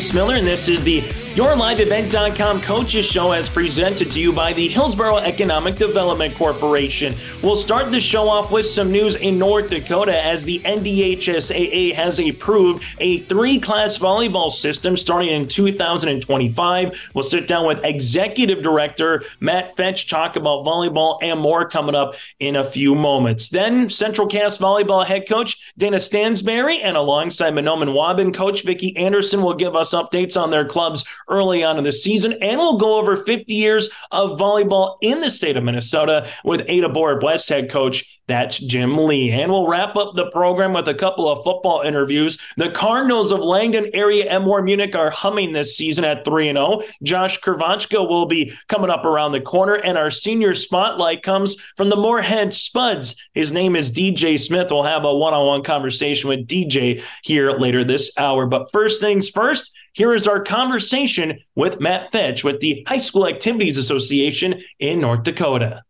Bryce Miller, and this is the YourLiveEvent.com Coaches Show as presented to you by the Hillsborough Economic Development Corporation. We'll start the show off with some news in North Dakota as the NDHSAA has approved a three-class volleyball system starting in 2025. We'll sit down with Executive Director Matt Fetsch, talk about volleyball and more coming up in a few moments. Then Central Cass Volleyball head coach Dana Stansbery and alongside Mahnomen-Waubun coach Vickie Anderson will give us updates on their clubs early on in the season, and we'll go over 50 years of volleyball in the state of Minnesota with Ada-Borup-West head coach, that's Jim Lee. And we'll wrap up the program with a couple of football interviews. The Cardinals of Langdon, Area-Edmore-Munich are humming this season at 3-0. Josh Krivarchka will be coming up around the corner, and our senior spotlight comes from the Moorhead Spuds. His name is DJ Smith. We'll have a one-on-one conversation with DJ here later this hour. But first things first, here is our conversation with Matt Fetsch with the High School Activities Association in North Dakota.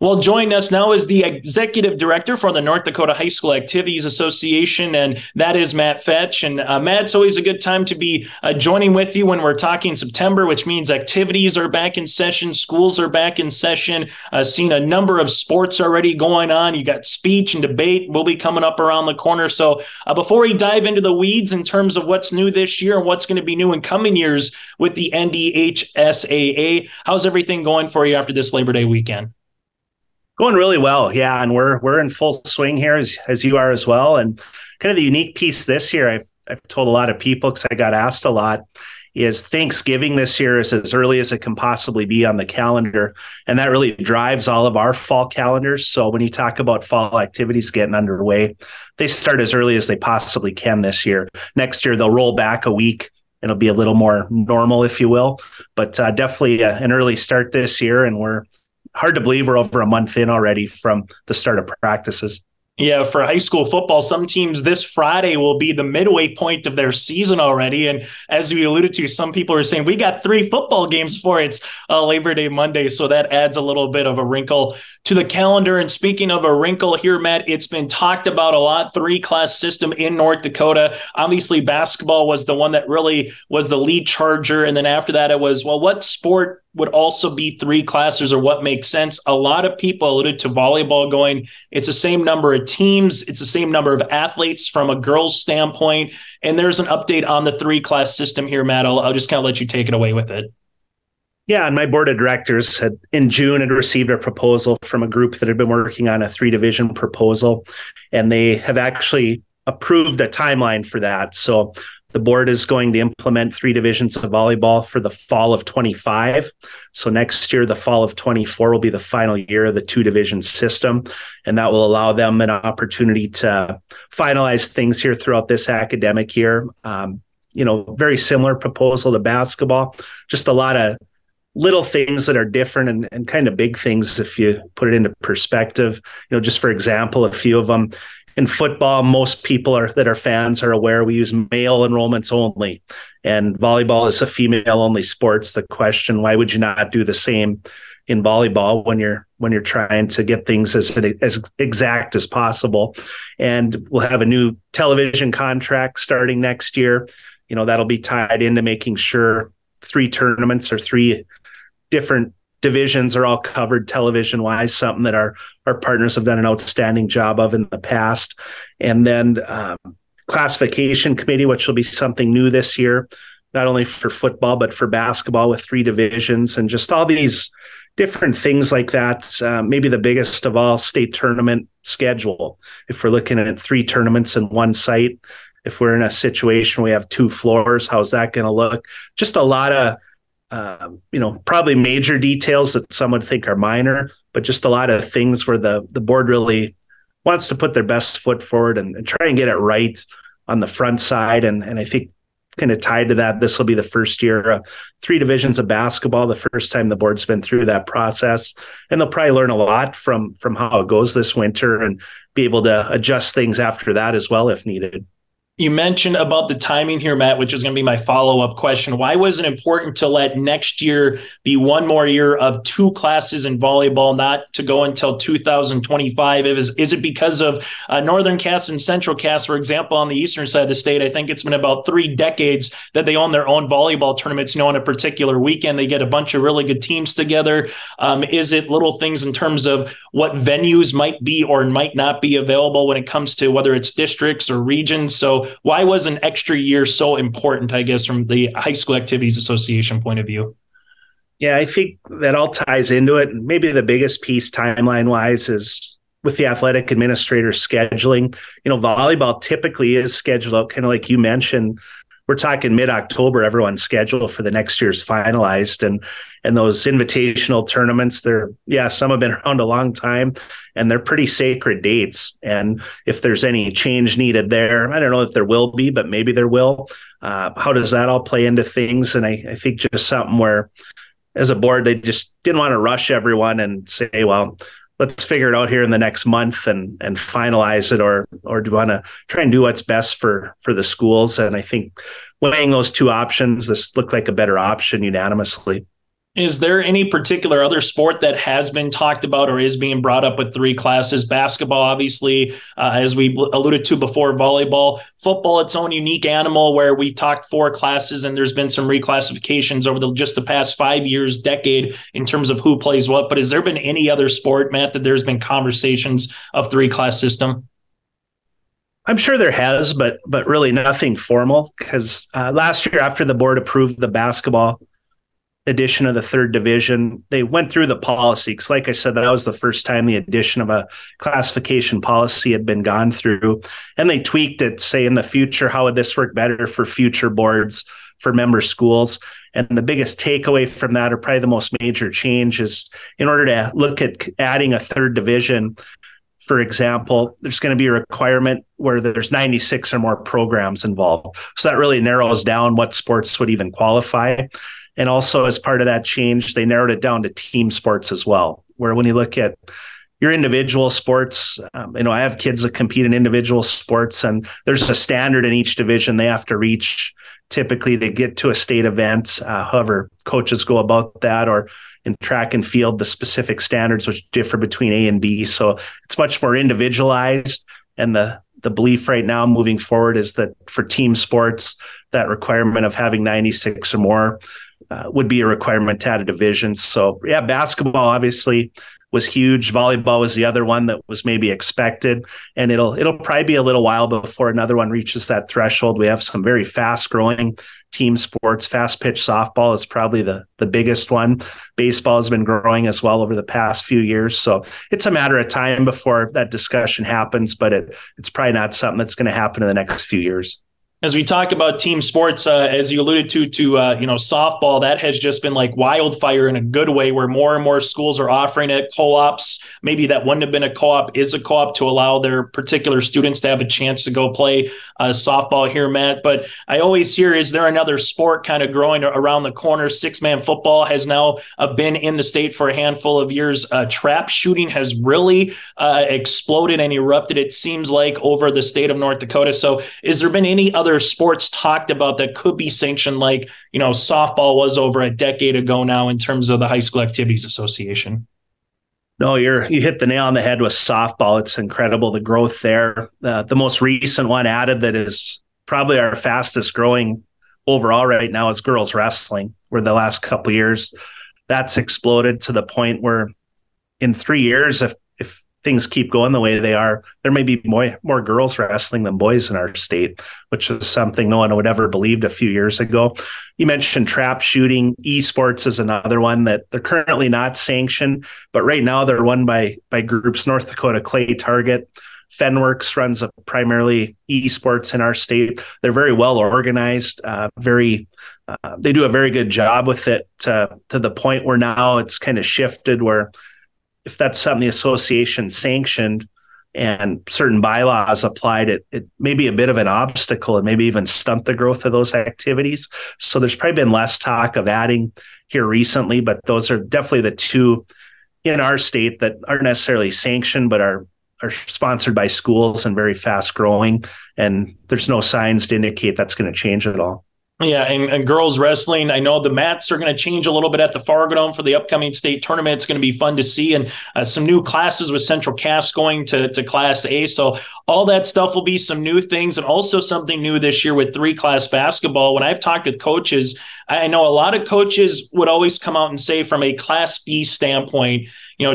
Well, joining us now is the Executive Director for the North Dakota High School Activities Association, and that is Matt Fetsch. And Matt, it's always a good time to be joining with you when we're talking September, which means activities are back in session, schools are back in session, seen a number of sports already going on. You got speech and debate will be coming up around the corner. So before we dive into the weeds in terms of what's new this year and what's going to be new in coming years with the NDHSAA, how's everything going for you after this Labor Day weekend? Going really well, yeah, and we're in full swing here as you are as well. And kind of the unique piece this year, I've told a lot of people because I got asked a lot, is Thanksgiving this year is as early as it can possibly be on the calendar, and that really drives all of our fall calendars. So when you talk about fall activities getting underway, they start as early as they possibly can this year. Next year they'll roll back a week. It'll be a little more normal, if you will, but definitely an early start this year, and we're hard to believe we're over a month in already from the start of practices. Yeah, for high school football, some teams this Friday will be the midway point of their season already. And as we alluded to, some people are saying we got 3 football games before it's Labor Day Monday. So that adds a little bit of a wrinkle to the calendar. And speaking of a wrinkle here, Matt, it's been talked about a lot, 3-class system in North Dakota. Obviously, basketball was the one that really was the lead charger. And then after that, it was, well, what sport would also be 3 classes or what makes sense? A lot of people alluded to volleyball going, it's the same number of teams, it's the same number of athletes from a girls' standpoint. And there's an update on the 3-class system here, Matt. I'll just kind of let you take it away with it. Yeah, and my board of directors in June had received a proposal from a group that had been working on a 3-division proposal, and they have actually approved a timeline for that. So the board is going to implement 3 divisions of volleyball for the fall of 25. So next year, the fall of 24 will be the final year of the 2-division system. And that will allow them an opportunity to finalize things here throughout this academic year. Very similar proposal to basketball, just a lot of little things that are different and kind of big things if you put it into perspective. Just for example, a few of them. In football, most people that are fans are aware we use male enrollments only, and volleyball is a female-only sport. The question: why would you not do the same in volleyball when you're trying to get things as exact as possible? And we'll have a new television contract starting next year. That'll be tied into making sure 3 tournaments or 3 different divisions are all covered television-wise, something that our partners have done an outstanding job of in the past. And then classification committee, which will be something new this year, not only for football, but for basketball with 3 divisions and just all these different things like that. Maybe the biggest of all, state tournament schedule. If we're looking at 3 tournaments in one site, if we're in a situation where we have 2 floors, how's that going to look? Just a lot of probably major details that some would think are minor, but just a lot of things where the board really wants to put their best foot forward and try and get it right on the front side. And I think kind of tied to that, this will be the first year, 3 divisions of basketball, the first time the board's been through that process. And they'll probably learn a lot from how it goes this winter and be able to adjust things after that as well if needed. You mentioned about the timing here, Matt, which is going to be my follow-up question. Why was it important to let next year be one more year of 2 classes in volleyball, not to go until 2025? Is it because of Northern Cass and Central Cass, for example, on the eastern side of the state? I think it's been about 3 decades that they own their own volleyball tournaments, on a particular weekend. They get a bunch of really good teams together. Is it little things in terms of what venues might be or might not be available when it comes to whether it's districts or regions? So why was an extra year so important, I guess, from the High School Activities Association point of view? Yeah, I think that all ties into it. And maybe the biggest piece timeline-wise is with the athletic administrator scheduling. Volleyball typically is scheduled out, kind of like you mentioned. We're talking mid-October, everyone's schedule for the next year's finalized. And those invitational tournaments, some have been around a long time, and they're pretty sacred dates. And if there's any change needed there, I don't know if there will be, but maybe there will. How does that all play into things? And I think just something where, as a board, they just didn't want to rush everyone and say, well, let's figure it out here in the next month and finalize it, or do you want to try and do what's best for the schools? And I think weighing those 2 options, this looked like a better option unanimously. Is there any particular other sport that has been talked about or is being brought up with 3 classes? Basketball, obviously, as we alluded to before, volleyball. Football, its own unique animal, where we talked 4 classes and there's been some reclassifications over just the past 5 years, decade, in terms of who plays what. But has there been any other sport, Matt, that there's been conversations of 3-class system? I'm sure there has, but really nothing formal, because last year, after the board approved the basketball edition of the 3rd division, they went through the policy, because like I said, that was the first time the addition of a classification policy had been gone through, and they tweaked it, say in the future, how would this work better for future boards, for member schools? And the biggest takeaway from that, or probably the most major change, is in order to look at adding a 3rd division, for example, there's going to be a requirement where there's 96 or more programs involved. So that really narrows down what sports would even qualify. And also, as part of that change, they narrowed it down to team sports as well, where when you look at your individual sports, I have kids that compete in individual sports, and there's a standard in each division they have to reach typically to get to a state event. However, coaches go about that, or in track and field, the specific standards which differ between A and B. So it's much more individualized. And the belief right now moving forward is that for team sports, that requirement of having 96 or more would be a requirement to add a division. So yeah, basketball obviously was huge. Volleyball was the other one that was maybe expected, and it'll probably be a little while before another one reaches that threshold. We have some very fast growing team sports. Fast pitch softball is probably the biggest one. Baseball has been growing as well over the past few years. So it's a matter of time before that discussion happens, but it's probably not something that's going to happen in the next few years. As we talk about team sports, as you alluded to softball, that has just been like wildfire in a good way, where more and more schools are offering it. Co-ops, maybe that wouldn't have been a co-op, is a co-op to allow their particular students to have a chance to go play softball here, Matt. But I always hear, is there another sport kind of growing around the corner? 6-man football has now been in the state for a handful of years. Trap shooting has really exploded and erupted, it seems like, over the state of North Dakota. So has there been any other sports talked about that could be sanctioned, like softball was over a decade ago now in terms of the High School Activities Association? No, you hit the nail on the head with softball. It's incredible, the growth there. The most recent one added that is probably our fastest growing overall right now is girls wrestling, where the last couple of years that's exploded to the point where in 3 years, if things keep going the way they are, there may be more girls wrestling than boys in our state, which is something no one would ever believed a few years ago. You mentioned trap shooting. Esports is another one that they're currently not sanctioned, but right now they're run by groups. North Dakota Clay Target, Fenworks runs primarily esports in our state. They're very well organized, they do a very good job with it to the point where now it's kind of shifted where if that's something the association sanctioned and certain bylaws applied, it may be a bit of an obstacle and maybe even stunt the growth of those activities. So there's probably been less talk of adding here recently, but those are definitely the two in our state that aren't necessarily sanctioned, but are are sponsored by schools and very fast growing, and there's no signs to indicate that's going to change at all. Yeah, and girls wrestling, I know the mats are going to change a little bit at the Fargo Dome for the upcoming state tournament. It's going to be fun to see, and some new classes with Central Cass going to Class A. So all that stuff will be some new things, and also something new this year with 3-class basketball. When I've talked with coaches, I know a lot of coaches would always come out and say from a Class B standpoint,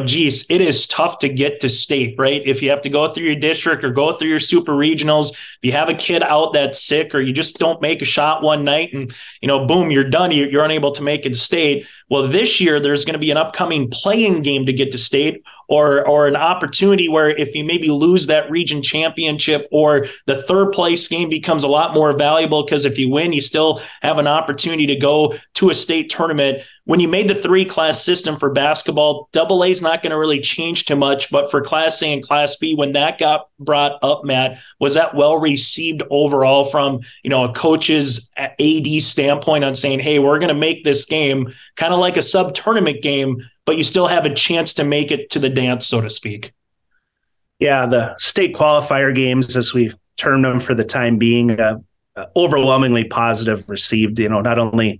geez, it is tough to get to state, right? If you have to go through your district or go through your super regionals, if you have a kid out that's sick or you just don't make a shot one night and, boom, you're done. You're unable to make it to state. Well, this year there's going to be an upcoming playing game to get to state, or an opportunity where if you maybe lose that region championship or the third place game becomes a lot more valuable, because if you win, you still have an opportunity to go to a state tournament. When you made the 3-class system for basketball, AA is not going to really change too much, but for Class A and Class B, when that got brought up, Matt, was that well received overall from, a coach's AD standpoint on saying, hey, we're going to make this game kind of like a sub-tournament game, but you still have a chance to make it to the dance, so to speak? Yeah, the state qualifier games, as we term them for the time being, overwhelmingly positive received, not only,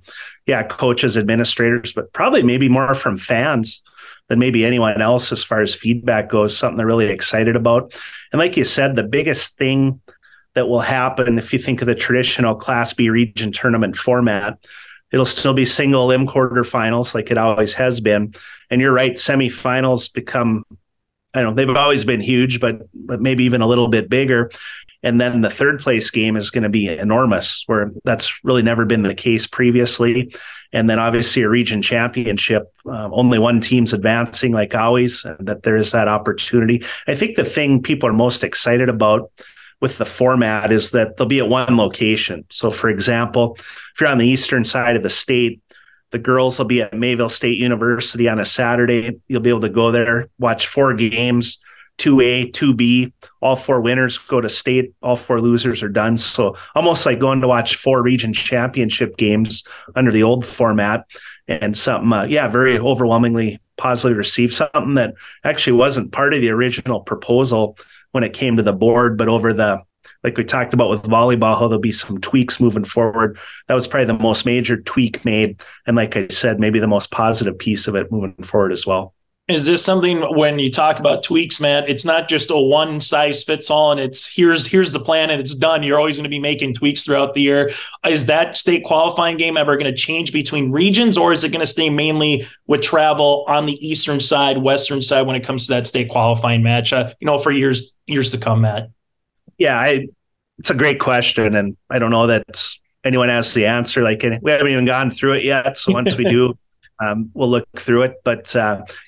coaches, administrators, but probably maybe more from fans than maybe anyone else as far as feedback goes, something they're really excited about. And like you said, the biggest thing that will happen, if you think of the traditional Class B region tournament format, it'll still be single elim quarterfinals like it always has been. And you're right, semifinals become, they've always been huge, but maybe even a little bit bigger. And then the third place game is going to be enormous, where that's really never been the case previously. And then obviously a region championship, only one team's advancing like always, that there is that opportunity. I think the thing people are most excited about with the format is that they'll be at one location. So for example, if you're on the eastern side of the state, the girls will be at Mayville State University on a Saturday. You'll be able to go there, watch 4 games, 2A, 2B, all 4 winners go to state, all 4 losers are done. So almost like going to watch 4 region championship games under the old format, and something, very overwhelmingly positively received, something that actually wasn't part of the original proposal when it came to the board, but over like we talked about with volleyball, how there'll be some tweaks moving forward. That was probably the most major tweak made. And like I said, maybe the most positive piece of it moving forward as well. Is this something, when you talk about tweaks, Matt, it's not just a one size fits all and it's here's the plan and it's done. You're always going to be making tweaks throughout the year. Is that state qualifying game ever going to change between regions, or is it going to stay mainly with travel on the eastern side, western side when it comes to that state qualifying match, for years to come, Matt? Yeah, it's a great question. And I don't know that anyone has the answer. Like, we haven't even gone through it yet. So once we do, we'll look through it. But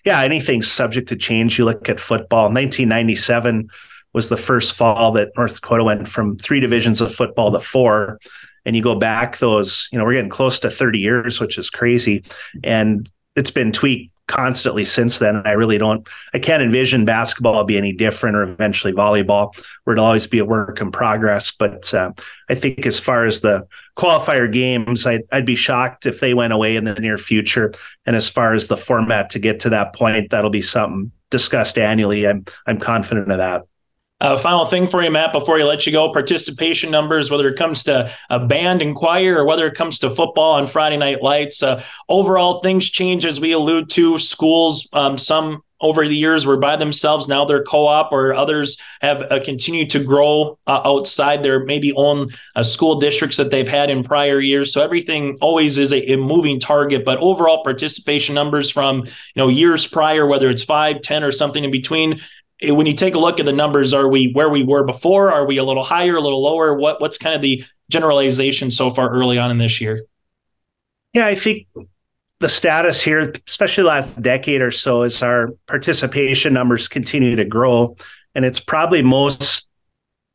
anything's subject to change. You look at football. 1997 was the first fall that North Dakota went from 3 divisions of football to 4. And you go back those, we're getting close to 30 years, which is crazy. And it's been tweaked constantly since then. I can't envision basketball be any different, or eventually volleyball, where it'll always be a work in progress. But I think as far as the qualifier games, I'd be shocked if they went away in the near future. And as far as the format to get to that point, that'll be something discussed annually. I'm confident of that. Final thing for you, Matt, before you let you go, participation numbers, whether it comes to a band and choir or whether it comes to football on Friday Night Lights. Overall, things change, as we allude to. Schools, some over the years were by themselves. Now they're co-op, or others have continued to grow outside their maybe own school districts that they've had in prior years. So everything always is a moving target, but overall participation numbers from years prior, whether it's 5, 10 or something in between, when you take a look at the numbers, are we where we were before? Are we a little higher, a little lower? What's kind of the generalization so far early on in this year? Yeah, I think the status here, especially the last decade or so, is our participation numbers continue to grow. And it's probably most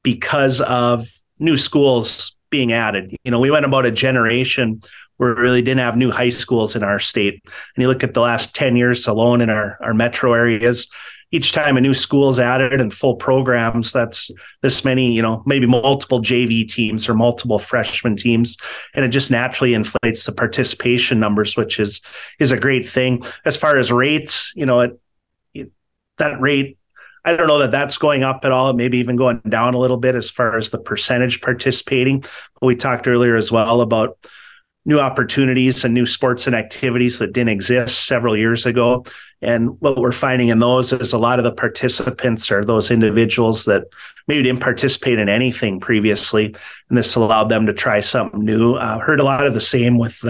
because of new schools being added. We went about a generation where we really didn't have new high schools in our state. And you look at the last 10 years alone in our metro areas, each time a new school is added and full programs, that's this many, maybe multiple JV teams or multiple freshman teams. And it just naturally inflates the participation numbers, which is a great thing. As far as rates, that rate, I don't know that that's going up at all, maybe even going down a little bit as far as the percentage participating. We talked earlier as well about new opportunities and new sports and activities that didn't exist several years ago. And what we're finding in those is a lot of the participants are those individuals that maybe didn't participate in anything previously, and this allowed them to try something new. Heard a lot of the same with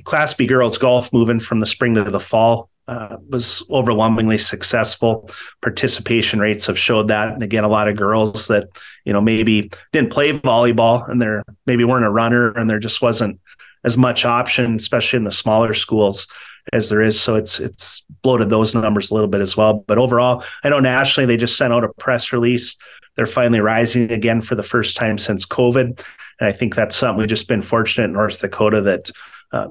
Class B girls golf moving from the spring to the fall. Was overwhelmingly successful. Participation rates have showed that. And again, a lot of girls that, maybe didn't play volleyball and they're maybe weren't a runner, and there just wasn't as much option, especially in the smaller schools, as there is. So it's bloated those numbers a little bit as well. But overall, I know nationally they just sent out a press release. They're finally rising again for the first time since COVID. And I think that's something we've just been fortunate in North Dakota that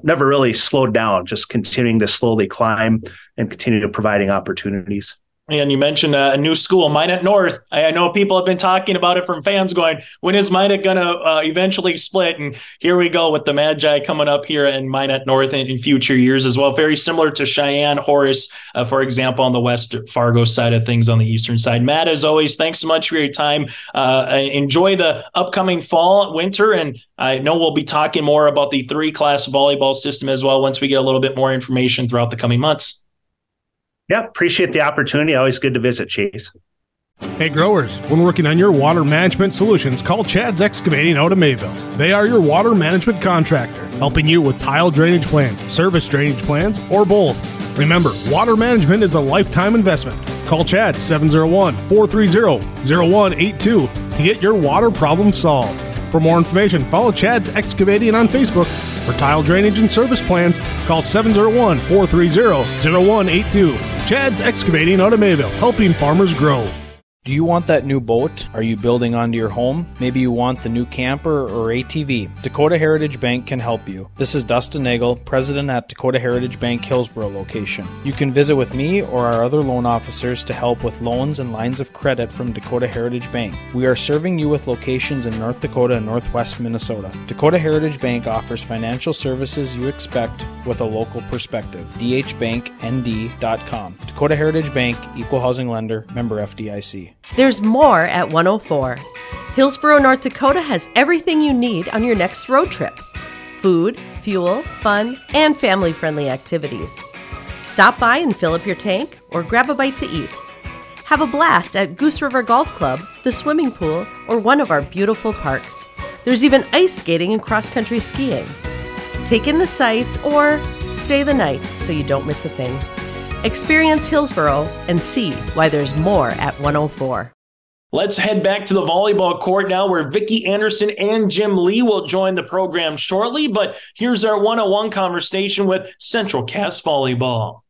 never really slowed down, just continuing to slowly climb and continue to providing opportunities. And you mentioned a new school, Minot North. I know people have been talking about it from fans going, when is Minot going to eventually split? And here we go with the Magi coming up here in Minot North in future years as well. Very similar to Cheyenne, Horace, for example, on the West Fargo side of things on the eastern side. Matt, as always, thanks so much for your time. Enjoy the upcoming fall, winter, and I know we'll be talking more about the 3-class volleyball system as well once we get a little bit more information throughout the coming months. Yeah, appreciate the opportunity. Always good to visit, Chase. Hey growers, when working on your water management solutions, call Chad's Excavating out of Mayville. They are your water management contractor, helping you with tile drainage plans, service drainage plans, or both. Remember, water management is a lifetime investment. Call Chad 701-430-0182 to get your water problem solved. For more information, follow Chad's Excavating on Facebook. For tile drainage and service plans, call 701-430-0182. Chad's Excavating out of Mayville, helping farmers grow. Do you want that new boat? Are you building onto your home? Maybe you want the new camper or ATV. Dakota Heritage Bank can help you. This is Dustin Nagel, president at Dakota Heritage Bank Hillsboro location. You can visit with me or our other loan officers to help with loans and lines of credit from Dakota Heritage Bank. We are serving you with locations in North Dakota and Northwest Minnesota. Dakota Heritage Bank offers financial services you expect with a local perspective. dhbanknd.com. Dakota Heritage Bank, Equal Housing Lender, member FDIC. There's more at 104. Hillsboro, North Dakota has everything you need on your next road trip. Food, fuel, fun, and family-friendly activities. Stop by and fill up your tank or grab a bite to eat. Have a blast at Goose River Golf Club, the swimming pool, or one of our beautiful parks. There's even ice skating and cross-country skiing. Take in the sights or stay the night so you don't miss a thing. Experience Hillsboro and see why there's more at 104. Let's head back to the volleyball court now, where Vickie Anderson and Jim Lee will join the program shortly. But here's our one-on-one conversation with Central Cass Volleyball.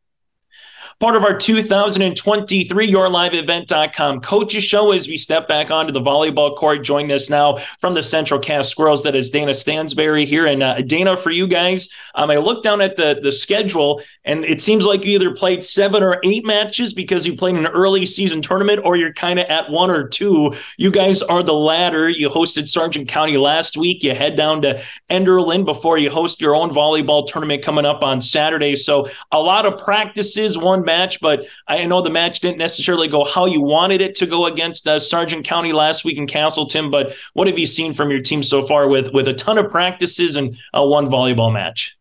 Part of our 2023 YourLiveEvent.com Coaches Show as we step back onto the volleyball court. Joining us now from the Central Cass Squirrels, that is Dana Stansbery here. And Dana, for you guys, I looked down at the schedule, and it seems like you either played 7 or 8 matches because you played an early season tournament, or you're kind of at 1 or 2. You guys are the latter. You hosted Sargent County last week. You head down to Enderlin before you host your own volleyball tournament coming up on Saturday. So a lot of practices, one match, but I know the match didn't necessarily go how you wanted it to go against Sargent County last week in Castleton. But what have you seen from your team so far with a ton of practices and one volleyball match?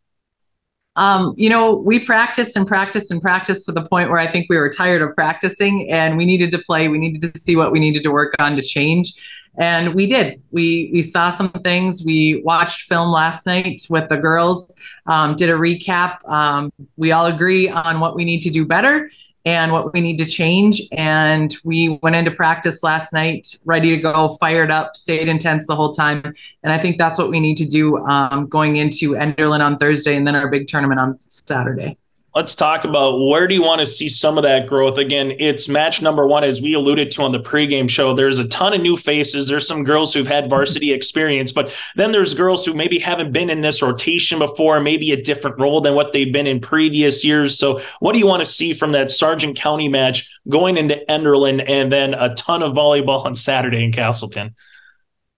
We practiced and practiced and practiced to the point where I think we were tired of practicing and we needed to play. We needed to see what we needed to work on to change. And we did. We saw some things. We watched film last night with the girls, did a recap. We all agree on what we need to do better and what we need to change. And we went into practice last night, ready to go, fired up, stayed intense the whole time. And I think that's what we need to do going into Enderlin on Thursday and then our big tournament on Saturday. Let's talk about where do you want to see some of that growth? Again, it's match number 1, as we alluded to on the pregame show. There's a ton of new faces. There's some girls who've had varsity experience, but then there's girls who maybe haven't been in this rotation before, maybe a different role than what they've been in previous years. So what do you want to see from that Sargent County match going into Enderlin and then a ton of volleyball on Saturday in Castleton?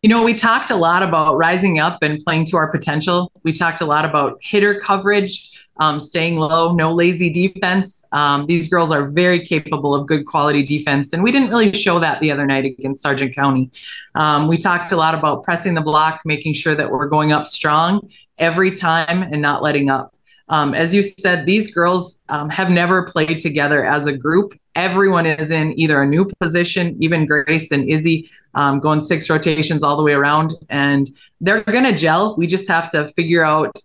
We talked a lot about rising up and playing to our potential. We talked a lot about hitter coverage, staying low, no lazy defense. These girls are very capable of good quality defense, and we didn't really show that the other night against Sargent County. We talked a lot about pressing the block, making sure that we're going up strong every time and not letting up. As you said, these girls have never played together as a group. Everyone is in either a new position, even Grace and Izzy going 6 rotations all the way around, and they're going to gel. We just have to figure out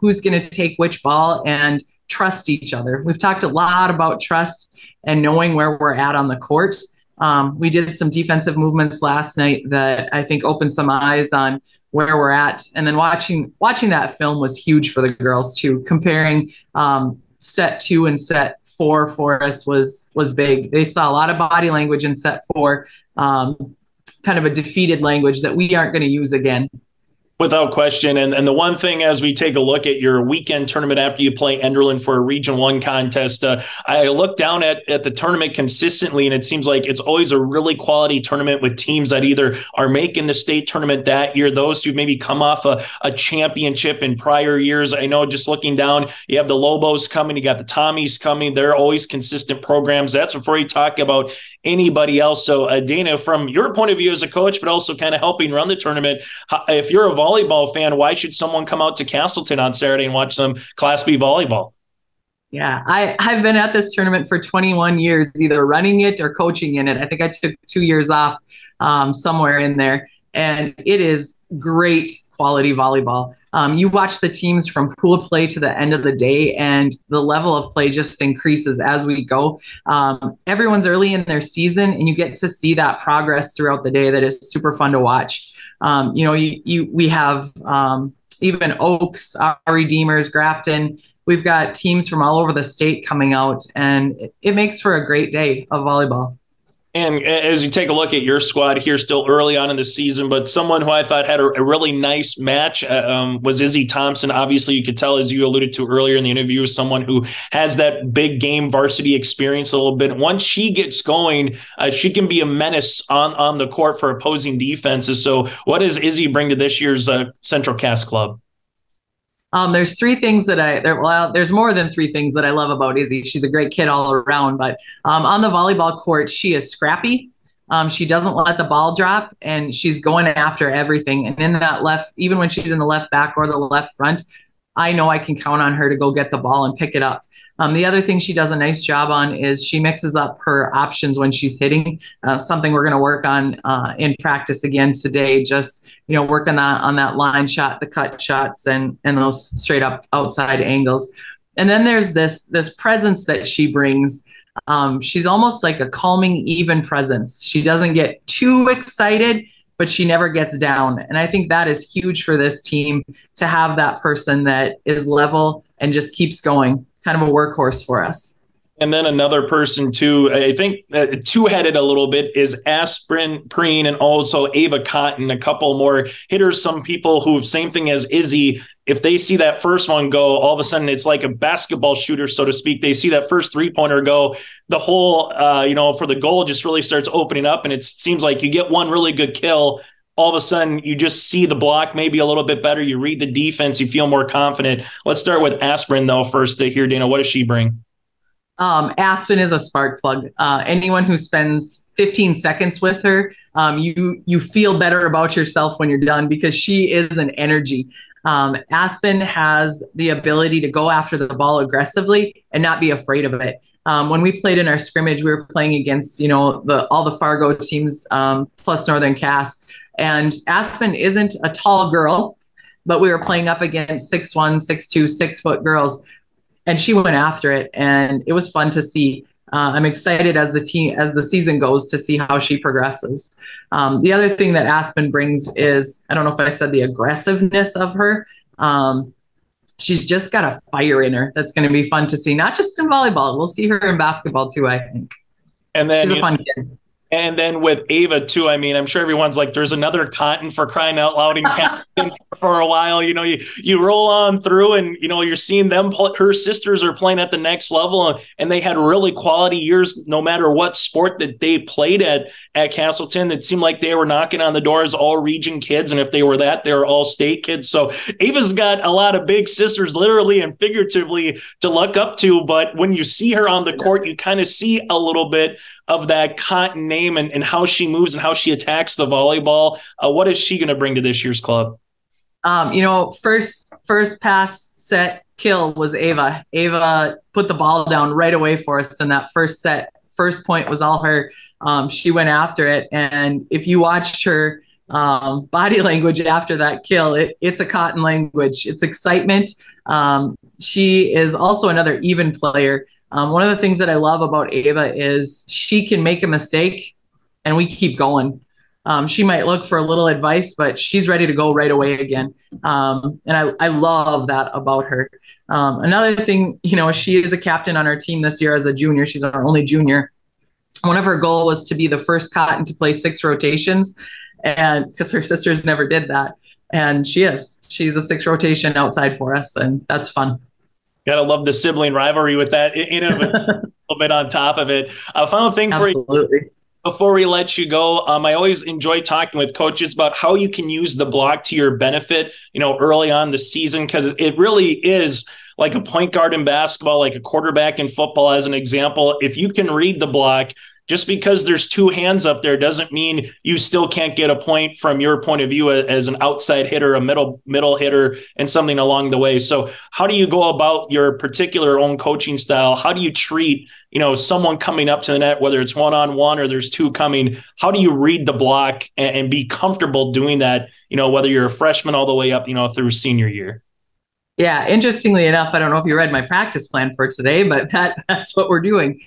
who's going to take which ball and trust each other. We've talked a lot about trust and knowing where we're at on the court. We did some defensive movements last night that I think opened some eyes on where we're at. And then watching that film was huge for the girls too. Comparing set 2 and set 4 for us was big. They saw a lot of body language in set 4, kind of a defeated language that we aren't going to use again. Without question. And the one thing, as we take a look at your weekend tournament after you play Enderlin for a Region 1 contest, I look down at the tournament consistently, and it seems like it's always a really quality tournament with teams that either are making the state tournament that year, those who maybe come off a championship in prior years. I know just looking down, you have the Lobos coming, you got the Tommies coming. They're always consistent programs. That's before you talk about anybody else. So, Dana, from your point of view as a coach, but also kind of helping run the tournament, if you're a volleyball fan, why should someone come out to Castleton on Saturday and watch some Class B volleyball? Yeah, I've been at this tournament for 21 years, either running it or coaching in it. I think I took 2 years off somewhere in there, and it is great quality volleyball. You watch the teams from pool play to the end of the day, and the level of play just increases as we go. Everyone's early in their season, and you get to see that progress throughout the day that is super fun to watch. We have even Oaks, our Redeemers, Grafton. We've got teams from all over the state coming out, and it makes for a great day of volleyball. And as you take a look at your squad here, still early on in the season, but someone who I thought had a really nice match was Izzy Thompson. Obviously, you could tell, as you alluded to earlier in the interview, someone who has that big game varsity experience a little bit. Once she gets going, she can be a menace on the court for opposing defenses. So what does Izzy bring to this year's Central Cass Club? There's 3 things that there's more than 3 things that I love about Izzy. She's a great kid all around, but on the volleyball court, she is scrappy. She doesn't let the ball drop, and she's going after everything. And in that left, even when she's in the left back or the left front, I know I can count on her to go get the ball and pick it up. The other thing she does a nice job on is she mixes up her options when she's hitting, something we're going to work on in practice again today, just, working on that line shot, the cut shots, and those straight up outside angles. And then there's this presence that she brings. She's almost like a calming, even presence. She doesn't get too excited, but she never gets down. And I think that is huge for this team, to have that person that is level and just keeps going, kind of a workhorse for us. And then another person too, I think two-headed a little bit, is Aspirin Preen and also Ava Cotton, a couple more hitters. Some people who, same thing as Izzy, if they see that first one go, all of a sudden it's like a basketball shooter, so to speak. They see that first 3-pointer go, the whole, for the goal just really starts opening up, and it seems like you get one really good kill, all of a sudden you just see the block maybe a little bit better. You read the defense, you feel more confident. Let's start with Aspirin though first to hear, Dana, what does she bring? Aspen is a spark plug. Anyone who spends 15 seconds with her, you feel better about yourself when you're done, because she is an energy. Aspen has the ability to go after the ball aggressively and not be afraid of it. When we played in our scrimmage, we were playing against, all the Fargo teams, plus Northern Cass. And Aspen isn't a tall girl, but we were playing up against 6'1", 6'2", 6-foot girls. And she went after it, and it was fun to see. I'm excited as the season goes to see how she progresses. The other thing that Aspen brings is, I don't know if I said the aggressiveness of her. She's just got a fire in her that's going to be fun to see, not just in volleyball. We'll see her in basketball too, I think. And then she's a fun kid. And then with Ava too, I mean, I'm sure everyone's like, there's another Cotton for crying out loud in Canton for a while. You know, you roll on through and, you know, you're seeing them, her sisters are playing at the next level, and they had really quality years no matter what sport that they played at Castleton. It seemed like they were knocking on the doors, all region kids. And if they were that, they were all state kids. So Ava's got a lot of big sisters, literally and figuratively, to look up to. But when you see her on the court, you kind of see a little bit of that Cotton name and how she moves and how she attacks the volleyball. What is she going to bring to this year's club? You know, first pass set kill was Ava. Ava put the ball down right away for us in that first set. First point was all her. She went after it. And if you watched her body language after that kill, it's a Cotton language. It's excitement. She is also another even player. One of the things that I love about Ava is she can make a mistake and we keep going. She might look for a little advice, but she's ready to go right away again. And I love that about her. Another thing, you know, she is a captain on our team this year as a junior. She's our only junior. One of her goals was to be the first Cotton to play 6 rotations, and because her sisters never did that. And she's a 6 rotation outside for us, and that's fun. Gotta love the sibling rivalry with that in a little bit on top of it. Final thing for you before we let you go. I always enjoy talking with coaches about how you can use the block to your benefit, you know, early on the season, because it really is like a point guard in basketball, like a quarterback in football, as an example. If you can read the block, just because there's 2 hands up there doesn't mean you still can't get a point from your point of view as an outside hitter, a middle hitter, and something along the way. So how do you go about your particular own coaching style? How do you treat, you know, someone coming up to the net, whether it's one-on-one or there's 2 coming? How do you read the block and be comfortable doing that, you know, whether you're a freshman all the way up, you know, through senior year? Yeah, interestingly enough, I don't know if you read my practice plan for today, but that's what we're doing.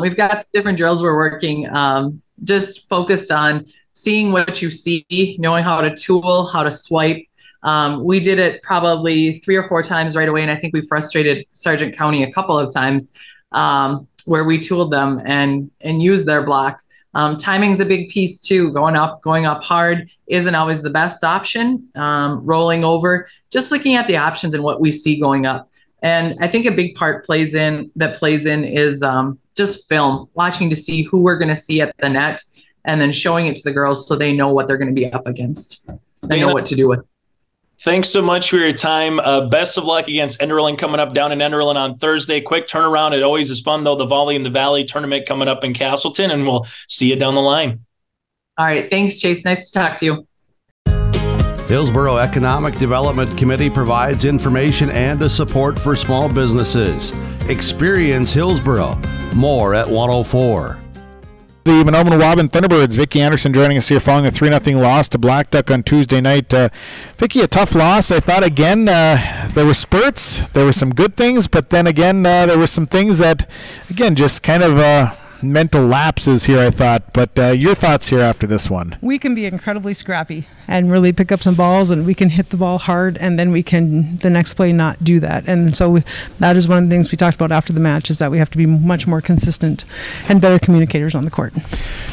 We've got some different drills we're working, just focused on seeing what you see, knowing how to tool, how to swipe. We did it probably 3 or 4 times right away, and I think we frustrated Sargent County a couple of times where we tooled them and used their block. Timing's a big piece too. Going up hard isn't always the best option. Rolling over, just looking at the options and what we see going up. And I think a big part plays in is just film, watching to see who we're going to see at the net, and then showing it to the girls so they know what they're going to be up against. They know what to do with. Thanks so much for your time. Best of luck against Enderlin coming up down in Enderlin on Thursday. Quick turnaround. It always is fun, though. The Volley in the Valley tournament coming up in Castleton, and we'll see you down the line. All right. Thanks, Chase. Nice to talk to you. Hillsborough Economic Development Committee provides information and a support for small businesses. Experience Hillsborough. More at 104. The Mahnomen-Waubun Thunderbirds, Vickie Anderson joining us here following a 3-0 loss to Black Duck on Tuesday night. Vickie, a tough loss. I thought, again, there were spurts. There were some good things, but then again, there were some things that, again, just kind of mental lapses here, I thought. But your thoughts here after this one? We can be incredibly scrappy and really pick up some balls, and we can hit the ball hard, and then we can the next play not do that. And so that is one of the things we talked about after the match, is that we have to be much more consistent and better communicators on the court.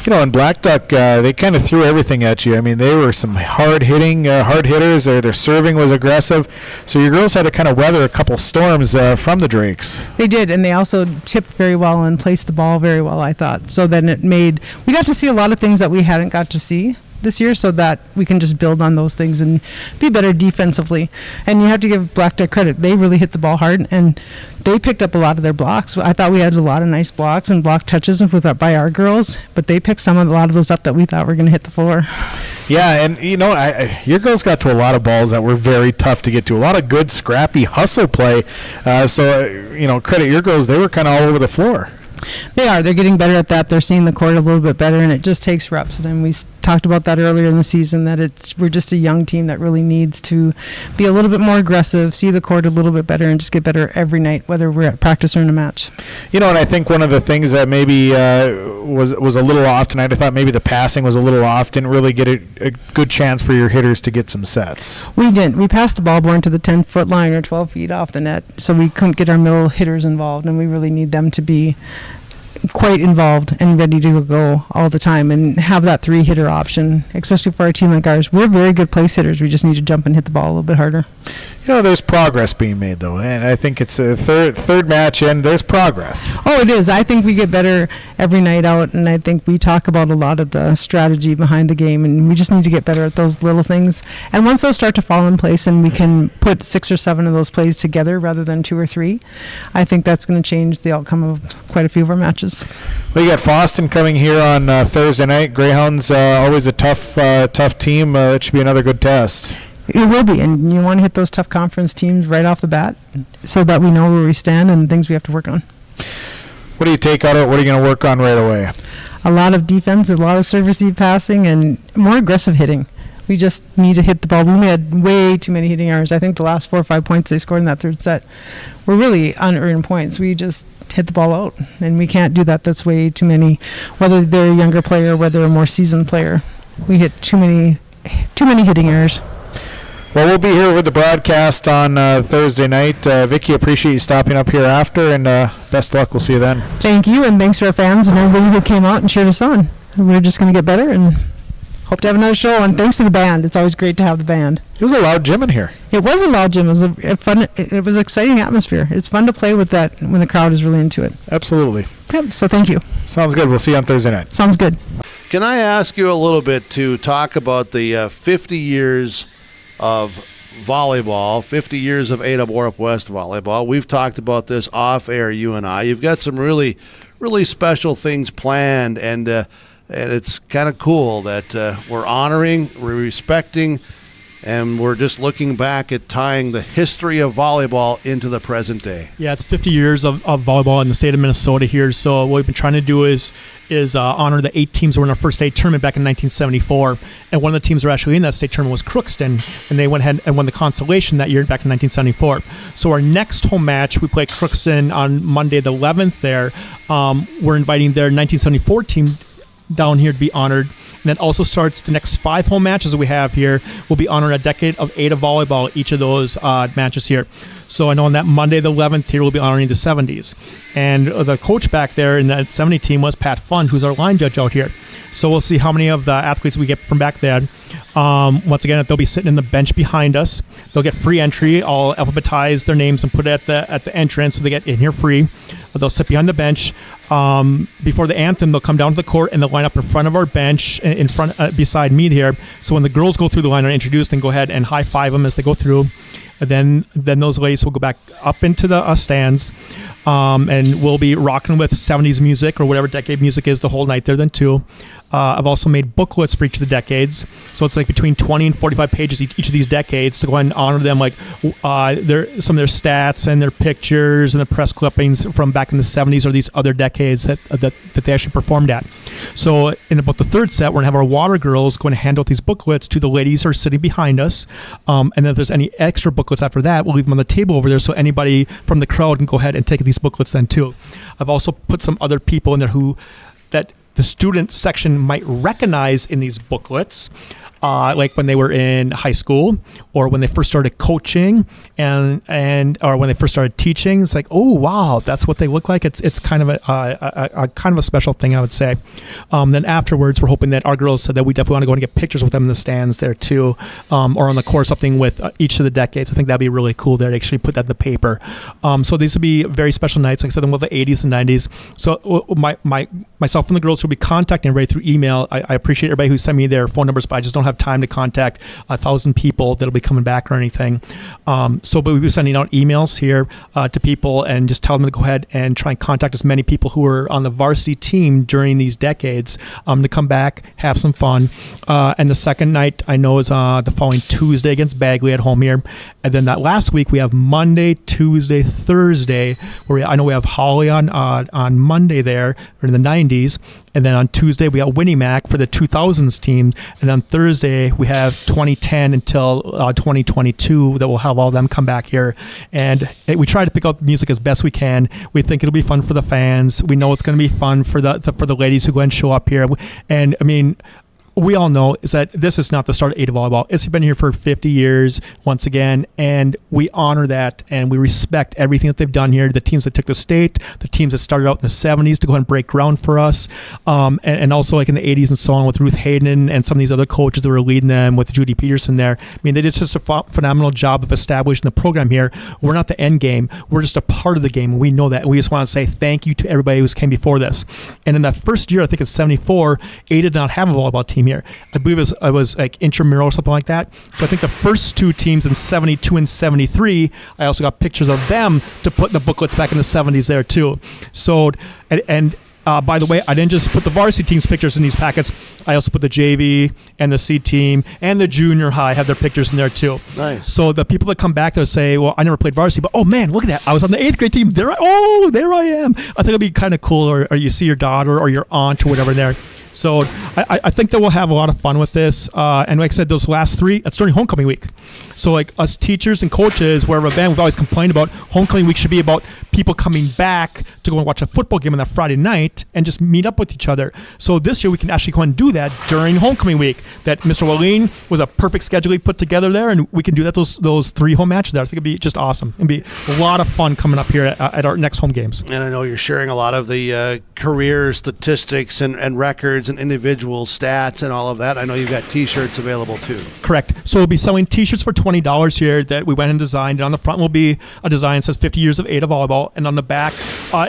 You know, in Black Duck, they kind of threw everything at you. I mean, they were some hard hitters. Their serving was aggressive. So your girls had to kind of weather a couple storms from the Drakes. They did, and they also tipped very well and placed the ball very well, I thought. So then we got to see a lot of things that we hadn't got to see this year, so that we can just build on those things and be better defensively. And you have to give Black Duck credit. They really hit the ball hard, and they picked up a lot of their blocks. I thought we had a lot of nice blocks and block touches by our girls, but they picked a lot of those up that we thought were going to hit the floor. Yeah, and you know, your girls got to a lot of balls that were very tough to get to. A lot of good, scrappy hustle play. So, you know, credit your girls. They were kind of all over the floor. They are. They're getting better at that. They're seeing the court a little bit better, and it just takes reps. And we talked about that earlier in the season, that we're just a young team that really needs to be a little bit more aggressive, see the court a little bit better, and just get better every night, whether we're at practice or in a match. You know, and I think one of the things that maybe was a little off tonight, I thought maybe the passing was a little off. Didn't really get a good chance for your hitters to get some sets. We didn't. We passed the ball more into the 10-foot line or 12 feet off the net, so we couldn't get our middle hitters involved, and we really need them to be quite involved and ready to go all the time and have that 3-hitter option, especially for a team like ours. We're very good place hitters. We just need to jump and hit the ball a little bit harder. There's progress being made, though, and I think it's a third match, and there's progress. Oh, it is. I think we get better every night out, and I think we talk about a lot of the strategy behind the game, and we just need to get better at those little things. And once those start to fall in place and we can put 6 or 7 of those plays together rather than 2 or 3, I think that's going to change the outcome of quite a few of our matches. We got Foston coming here on Thursday night. Greyhounds, always a tough team. It should be another good test. It will be, and you want to hit those tough conference teams right off the bat so that we know where we stand and things we have to work on. What do you take out of it? What are you going to work on right away? A lot of defense, a lot of service passing, and more aggressive hitting. We just need to hit the ball. We had way too many hitting errors. I think the last 4 or 5 points they scored in that third set were really unearned points. We just hit the ball out, and we can't do that. That's way too many, whether they're a younger player, whether a more seasoned player. We hit too many hitting errors. Well, we'll be here with the broadcast on Thursday night. Vickie, appreciate you stopping up here after, and best of luck. We'll see you then. Thank you, and thanks to our fans and everybody who came out and cheered us on. We're just going to get better and hope to have another show, and thanks to the band. It's always great to have the band. It was a loud gym in here. It was a loud gym. It was a fun. It was an exciting atmosphere. It's fun to play with that when the crowd is really into it. Absolutely. Yep, so thank you. Sounds good. We'll see you on Thursday night. Sounds good. Can I ask you a little bit to talk about the 50 years of volleyball, 50 years of Ada-Borup-West Volleyball? We've talked about this off air, you and I. You've got some really, really special things planned, and it's kind of cool that we're honoring, we're respecting, and we're just looking back at tying the history of volleyball into the present day. Yeah, it's 50 years of volleyball in the state of Minnesota here. So what we've been trying to do is honor the 8 teams that were in our first state tournament back in 1974. And one of the teams that were actually in that state tournament was Crookston, and they went ahead and won the consolation that year back in 1974. So our next home match, we play Crookston on Monday the 11th there. We're inviting their 1974 team down here to be honored. And that also starts the next 5 home matches that we have here. We'll be honoring a decade of Ada volleyball, each of those matches here. So I know on that Monday the 11th here, we'll be honoring the 70s. And the coach back there in that 70 team was Pat Fund, who's our line judge out here. So we'll see how many of the athletes we get from back there. Once again, they'll be sitting in the bench behind us. They'll get free entry. I'll alphabetize their names and put it at the entrance so they get in here free. They'll sit behind the bench. Before the anthem, they'll come down to the court and they'll line up in front of our bench, in front beside me here. So when the girls go through the line and are introduced, and go ahead and high five them as they go through. And then those ladies will go back up into the stands, and we'll be rocking with 70s music or whatever decade music is the whole night there then too. I've also made booklets for each of the decades, so it's like between 20 and 45 pages each of these decades to go ahead and honor them, like some of their stats and their pictures and the press clippings from back in the 70s or these other decades that they actually performed at. So in about the third set, we're going to have our water girls going to hand out these booklets to the ladies who are sitting behind us, and then if there's any extra booklets after that, we'll leave them on the table over there so anybody from the crowd can go ahead and take these booklets then too. I've also put some other people in there that the student section might recognize in these booklets, like when they were in high school or when they first started coaching and or when they first started teaching. It's like, oh wow, that's what they look like. It's kind of a kind of a special thing, I would say. Then afterwards, we're hoping that our girls said that we definitely want to go and get pictures with them in the stands there too, or on the court, something with each of the decades. I think that'd be really cool there to actually put that in the paper. So these will be very special nights, like I said, them with the 80s and 90s. So myself and the girls will be contacting everybody through email. I appreciate everybody who sent me their phone numbers, but I just don't have time to contact 1,000 people that'll be coming back or anything. But we'll be sending out emails here to people and just tell them to go ahead and try and contact as many people who were on the varsity team during these decades to come back, have some fun. And the second night I know is the following Tuesday against Bagley at home here. And then that last week we have Monday, Tuesday, Thursday, where I know we have Holly on Monday there, or in the 90s. And then on Tuesday, we got Winnie-Mac for the 2000s team. And on Thursday, we have 2010 until 2022 that we'll have all of them come back here. And we try to pick out music as best we can. We think it'll be fun for the fans. We know it's going to be fun for the ladies who go and show up here. And I mean, we all know is that this is not the start of Ada volleyball. It's been here for 50 years once again, and we honor that and we respect everything that they've done here. The teams that took the state, the teams that started out in the 70s to go ahead and break ground for us, and also like in the 80s and so on with Ruth Hayden and some of these other coaches that were leading them with Judy Peterson there. I mean, they did just a phenomenal job of establishing the program here. We're not the end game. We're just a part of the game, and we know that. And we just want to say thank you to everybody who came before this. And in that first year, I think it's 74, Ada did not have a volleyball team here. I believe it was like intramural or something like that. So I think the first two teams in 72 and 73, I also got pictures of them to put in the booklets back in the 70s there too. So, and by the way, I didn't just put the varsity team's pictures in these packets. I also put the JV and the C team and the junior high have their pictures in there too. Nice. So the people that come back, they'll say, well, I never played varsity, but oh man, look at that. I was on the 8th grade team. There I am. I think it'll be kind of cool, or you see your daughter or your aunt or whatever there. So I think that we'll have a lot of fun with this. And like I said, those last three, that's during homecoming week. So like us teachers and coaches, wherever I've been, we've always complained about homecoming week should be about people coming back to go and watch a football game on that Friday night and just meet up with each other. So this year we can actually go and do that during homecoming week. That Mr. Wallin was a perfect schedule he put together there, and we can do that those 3 home matches there. I think it'd be just awesome. It'd be a lot of fun coming up here at our next home games. And I know you're sharing a lot of the career statistics and records and individual stats and all of that. I know you've got T-shirts available too. Correct. So we'll be selling T-shirts for $20 here that we went and designed. And on the front will be a design that says 50 years of Ada volleyball. And on the back,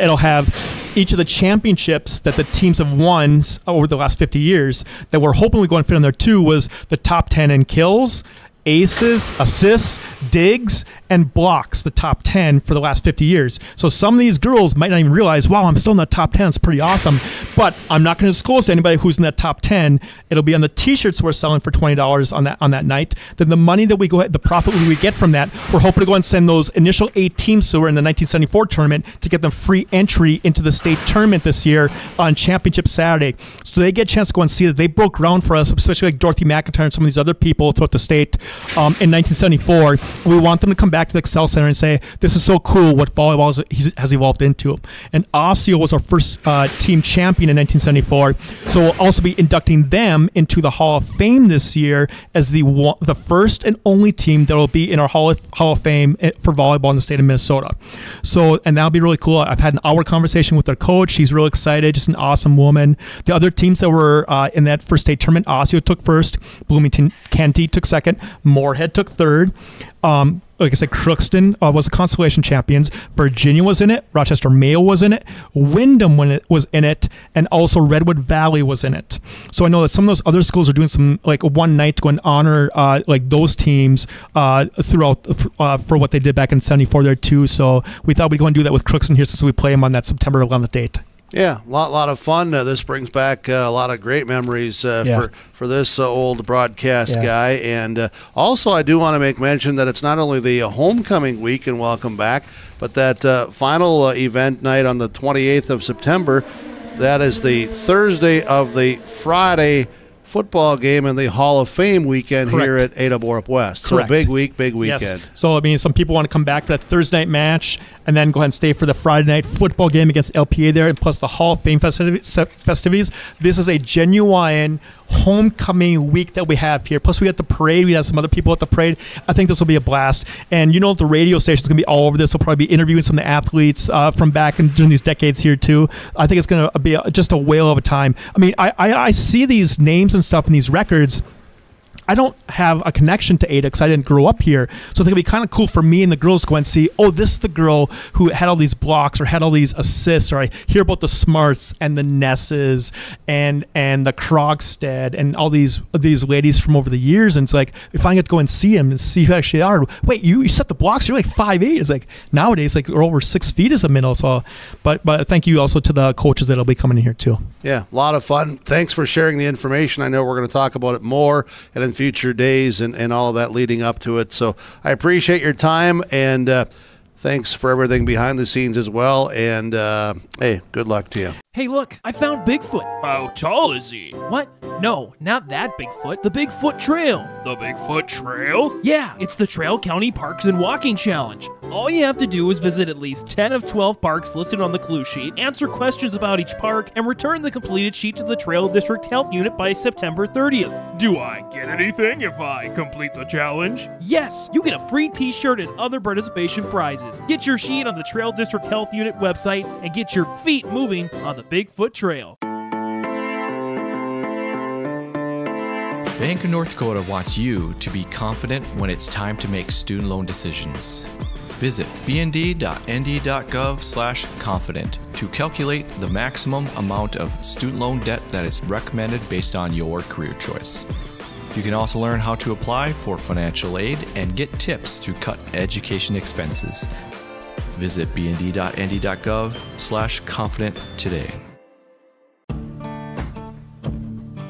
it'll have each of the championships that the teams have won over the last 50 years that we're hoping we go and fit on there too was the top 10 in kills, aces, assists, digs, and blocks, the top 10 for the last 50 years. So some of these girls might not even realize, wow, I'm still in the top 10. It's pretty awesome. But I'm not going to disclose to anybody who's in that top 10. It'll be on the T-shirts we're selling for $20 on that night. Then the money that the profit we get from that, we're hoping to go and send those initial 8 teams who were in the 1974 tournament to get them free entry into the state tournament this year on Championship Saturday. So they get a chance to go and see that they broke ground for us, especially like Dorothy McIntyre and some of these other people throughout the state in 1974. We want them to come back to the Excel Center and say, this is so cool what volleyball has evolved into. And Osseo was our first team champion in 1974. So we'll also be inducting them into the Hall of Fame this year as the first and only team that will be in our Hall of Fame for volleyball in the state of Minnesota. So, and that'll be really cool. I've had an hour conversation with their coach. She's really excited. Just an awesome woman. The other teams that were in that first state tournament, Osseo took first, Bloomington Canty took second, Moorhead took third. Like I said, Crookston was the consolation champions. Virginia was in it. Rochester Mayo was in it. Wyndham was in it. And also Redwood Valley was in it. So I know that some of those other schools are doing some, like one night to go and honor like those teams throughout for what they did back in 74 there too. So we thought we'd go and do that with Crookston here since we play them on that September 11th date. Yeah, a lot of fun. This brings back a lot of great memories for this old broadcast guy. And also, I do want to make mention that it's not only the homecoming week and welcome back, but that final event night on the 28th of September, that is the Thursday of the Friday football game in the Hall of Fame weekend. Correct. Here at Ada-Borup-West. So a big week, big weekend. Yes. So, I mean, some people want to come back for that Thursday night match and then go ahead and stay for the Friday night football game against LPA there, and plus the Hall of Fame festivities. This is a genuine homecoming week that we have here. Plus, we got the parade. We have some other people at the parade. I think this will be a blast. And you know, the radio station's going to be all over this. We'll probably be interviewing some of the athletes from back during these decades here, too. I think it's going to be just a whale of a time. I mean, I see these names and stuff in these records. I don't have a connection to Ada because I didn't grow up here. So I think it'd be kind of cool for me and the girls to go and see, oh, this is the girl who had all these blocks or had all these assists, or I hear about the Smarts and the Nesses and the Krogstad and all these ladies from over the years. And it's like, if I get to go and see them and see who actually are, wait, you set the blocks, you're like 5'8". It's like nowadays, like we're over 6 feet as a middle. So, but thank you also to the coaches that'll be coming in here too. Yeah, a lot of fun. Thanks for sharing the information. I know we're going to talk about it more and in future days and all of that leading up to it. So I appreciate your time, and thanks for everything behind the scenes as well. And hey, good luck to you. Hey, look, I found Bigfoot. How tall is he? What? No, not that Bigfoot. The Bigfoot Trail. The Bigfoot Trail? Yeah, it's the Trail County Parks and Walking Challenge. All you have to do is visit at least 10 of 12 parks listed on the clue sheet, answer questions about each park, and return the completed sheet to the Trail District Health Unit by September 30th. Do I get anything if I complete the challenge? Yes, you get a free t-shirt and other participation prizes. Get your sheet on the Trail District Health Unit website and get your feet moving on the Bigfoot Trail. Bank of North Dakota wants you to be confident when it's time to make student loan decisions. Visit bnd.nd.gov/confident to calculate the maximum amount of student loan debt that is recommended based on your career choice. You can also learn how to apply for financial aid and get tips to cut education expenses. Visit bnd.nd.gov/confident today.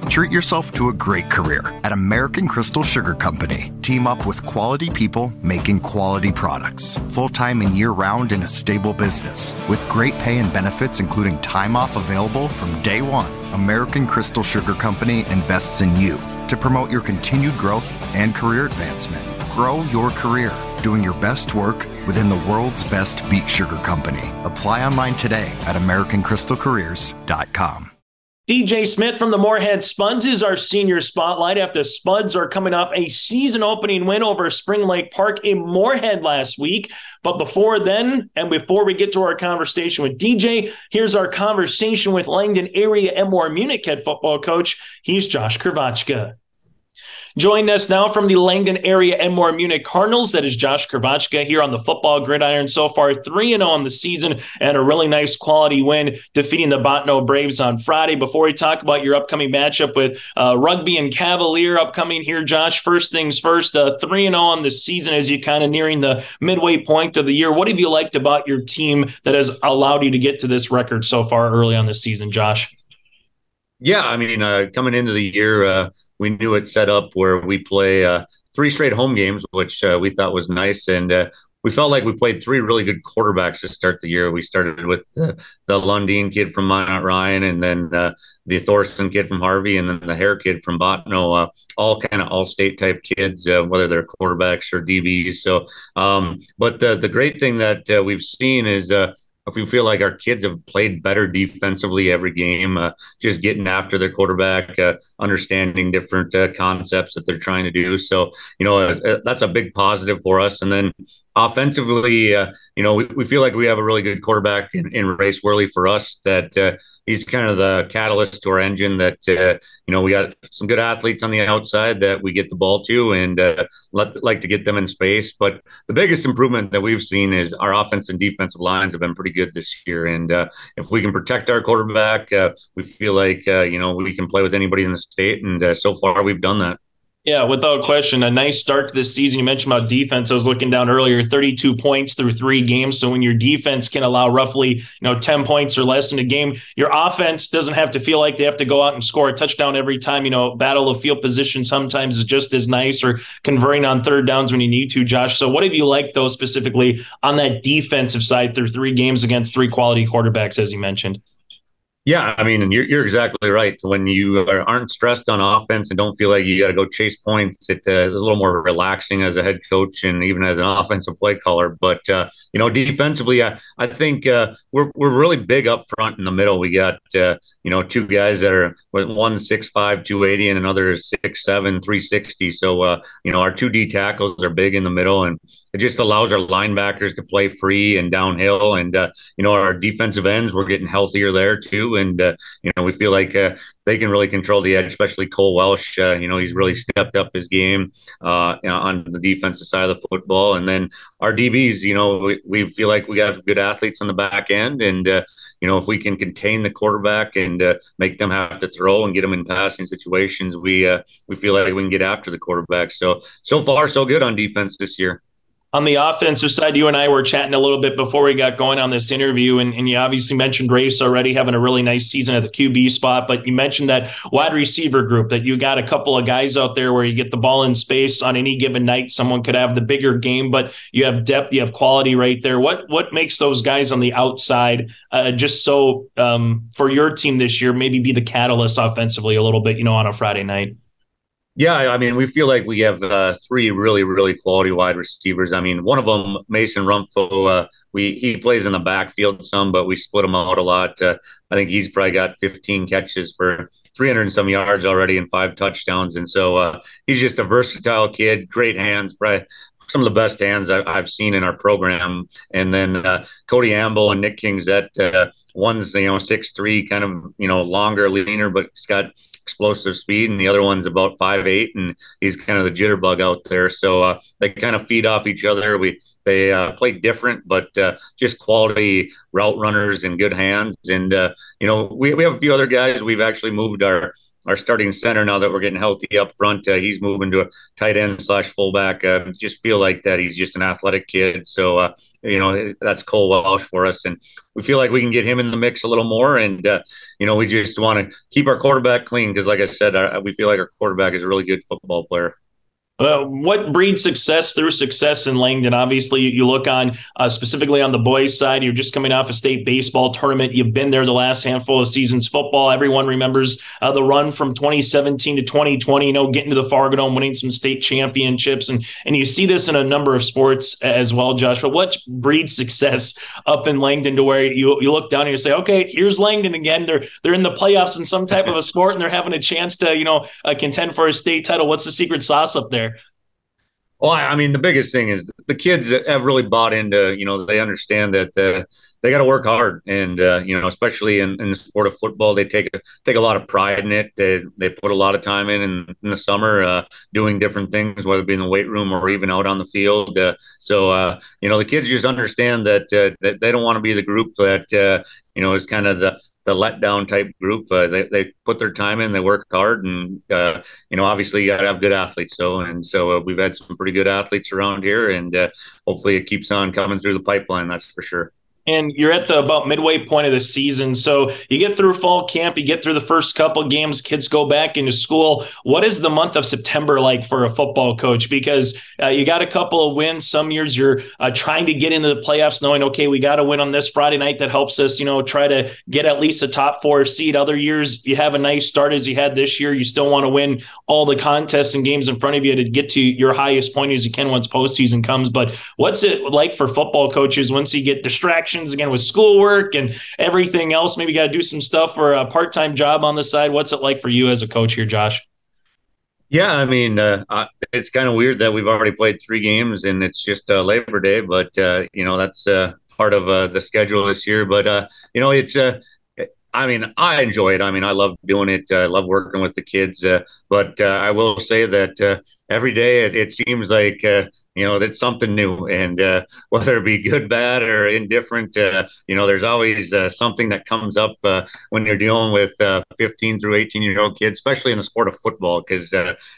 Treat yourself to a great career at American Crystal Sugar Company. Team up with quality people making quality products. Full-time and year-round in a stable business. With great pay and benefits including time off available from day one. American Crystal Sugar Company invests in you to promote your continued growth and career advancement. Grow your career doing your best work within the world's best beet sugar company. Apply online today at AmericanCrystalCareers.com. DJ Smith from the Moorhead Spuds is our senior spotlight after Spuds are coming off a season opening win over Spring Lake Park in Moorhead last week. But before then, and before we get to our conversation with DJ, here's our conversation with Langdon Area-Edmore-Munich head football coach. He's Josh Krivarchka. Joining us now from the Langdon Area-Edmore-Munich Cardinals, that is Josh Krivarchka here on the football gridiron. So far 3-0 on the season and a really nice quality win defeating the Botno Braves on Friday. Before we talk about your upcoming matchup with Rugby and Cavalier upcoming here, Josh, first things first, 3-0 on the season as you kind of nearing the midway point of the year. What have you liked about your team that has allowed you to get to this record so far early on the season, Josh? Yeah, I mean, coming into the year, we knew it set up where we play 3 straight home games, which we thought was nice. And we felt like we played 3 really good quarterbacks to start the year. We started with the Lundeen kid from Mount Ryan, and then the Thorson kid from Harvey, and then the Hare kid from Botno, all kind of all-state type kids, whether they're quarterbacks or DBs. So, but the great thing that we've seen is if you feel like our kids have played better defensively every game, just getting after their quarterback, understanding different concepts that they're trying to do. So, that's a big positive for us. And then offensively, we feel like we have a really good quarterback in Race Worley for us, that he's kind of the catalyst to our engine, that, we got some good athletes on the outside that we get the ball to and like to get them in space. But the biggest improvement that we've seen is our offense and defensive lines have been pretty good this year. And if we can protect our quarterback, we feel like, we can play with anybody in the state. And so far we've done that. Yeah, without question, a nice start to this season. You mentioned about defense. I was looking down earlier, 32 points through 3 games. So when your defense can allow roughly, 10 points or less in a game, your offense doesn't have to feel like they have to go out and score a touchdown every time. Battle of field position sometimes is just as nice, or converting on third downs when you need to, Josh. So what have you liked, though, specifically on that defensive side through 3 games against 3 quality quarterbacks, as you mentioned? Yeah, I mean, and you're exactly right. When you aren't stressed on offense and don't feel like you got to go chase points, it's a little more relaxing as a head coach and even as an offensive play caller. But defensively, I think we're really big up front in the middle. We got 2 guys that are, one 6'5", 280, and another is 6'7", 360. So our 2 D tackles are big in the middle, and it just allows our linebackers to play free and downhill. And our defensive ends, we're getting healthier there too. And, we feel like they can really control the edge, especially Cole Welsh. He's really stepped up his game on the defensive side of the football. And then our DBs, we feel like we have good athletes on the back end. And, if we can contain the quarterback and make them have to throw and get them in passing situations, we feel like we can get after the quarterback. So far, so good on defense this year. On the offensive side, you and I were chatting a little bit before we got going on this interview, and you obviously mentioned Race already having a really nice season at the QB spot, but you mentioned that wide receiver group, that you got a couple of guys out there where you get the ball in space on any given night. Someone could have the bigger game, but you have depth, you have quality right there. What makes those guys on the outside just so for your team this year maybe be the catalyst offensively a little bit, on a Friday night? Yeah, I mean, we feel like we have three really, really quality wide receivers. I mean, one of them, Mason Rumpho, he plays in the backfield some, but we split him out a lot. I think he's probably got 15 catches for 300 and some yards already and 5 touchdowns. And so he's just a versatile kid, great hands, probably some of the best hands I've seen in our program. And then Cody Amble and Nick Kingzett, one's 6'3", kind of longer, leaner, but he's got explosive speed, and the other one's about 5'8", and he's kind of the jitterbug out there. So they kind of feed off each other. They play different, but just quality route runners and good hands. And we have a few other guys. We've actually moved our starting center now that we're getting healthy up front. He's moving to a tight end / fullback. Just feel like that he's just an athletic kid. So, that's Cole Welsh for us. And we feel like we can get him in the mix a little more. And, we just want to keep our quarterback clean because, like I said, we feel like our quarterback is a really good football player. What breeds success through success in Langdon? Obviously, you look on specifically on the boys' side. You're just coming off a state baseball tournament. You've been there the last handful of seasons. Football, everyone remembers the run from 2017 to 2020. Getting to the Fargo Dome, winning some state championships, and you see this in a number of sports as well, Josh. But what breeds success up in Langdon to where you look down and you say, okay, here's Langdon again. They're in the playoffs in some type of a sport, and they're having a chance to contend for a state title. What's the secret sauce up there? Well, I mean, the biggest thing is the kids have really bought into, they understand that they got to work hard. And, especially in the sport of football, they take a lot of pride in it. They put a lot of time in the summer doing different things, whether it be in the weight room or even out on the field. So the kids just understand that they don't want to be the group that, is kind of the letdown type group. They put their time in, they work hard, and obviously you got to have good athletes. So we've had some pretty good athletes around here, and hopefully it keeps on coming through the pipeline. That's for sure. And you're at the about midway point of the season. So you get through fall camp, you get through the first couple of games, kids go back into school. What is the month of September like for a football coach? Because you got a couple of wins. Some years you're trying to get into the playoffs knowing, okay, we got to win on this Friday night. That helps us, try to get at least a top 4 seed. Other years you have a nice start as you had this year. You still want to win all the contests and games in front of you to get to your highest point as you can once postseason comes. But what's it like for football coaches once you get distractions again with schoolwork and everything else? Maybe you got to do some stuff for a part-time job on the side. What's it like for you as a coach here, Josh? Yeah, I mean, it's kind of weird that we've already played 3 games and it's just Labor Day, but that's part of the schedule this year. But it's I enjoy it. I mean, I love doing it. I love working with the kids. But I will say that every day it seems like that's something new, and whether it be good, bad, or indifferent, there's always something that comes up when you're dealing with 15 through 18-year-old kids, especially in the sport of football, because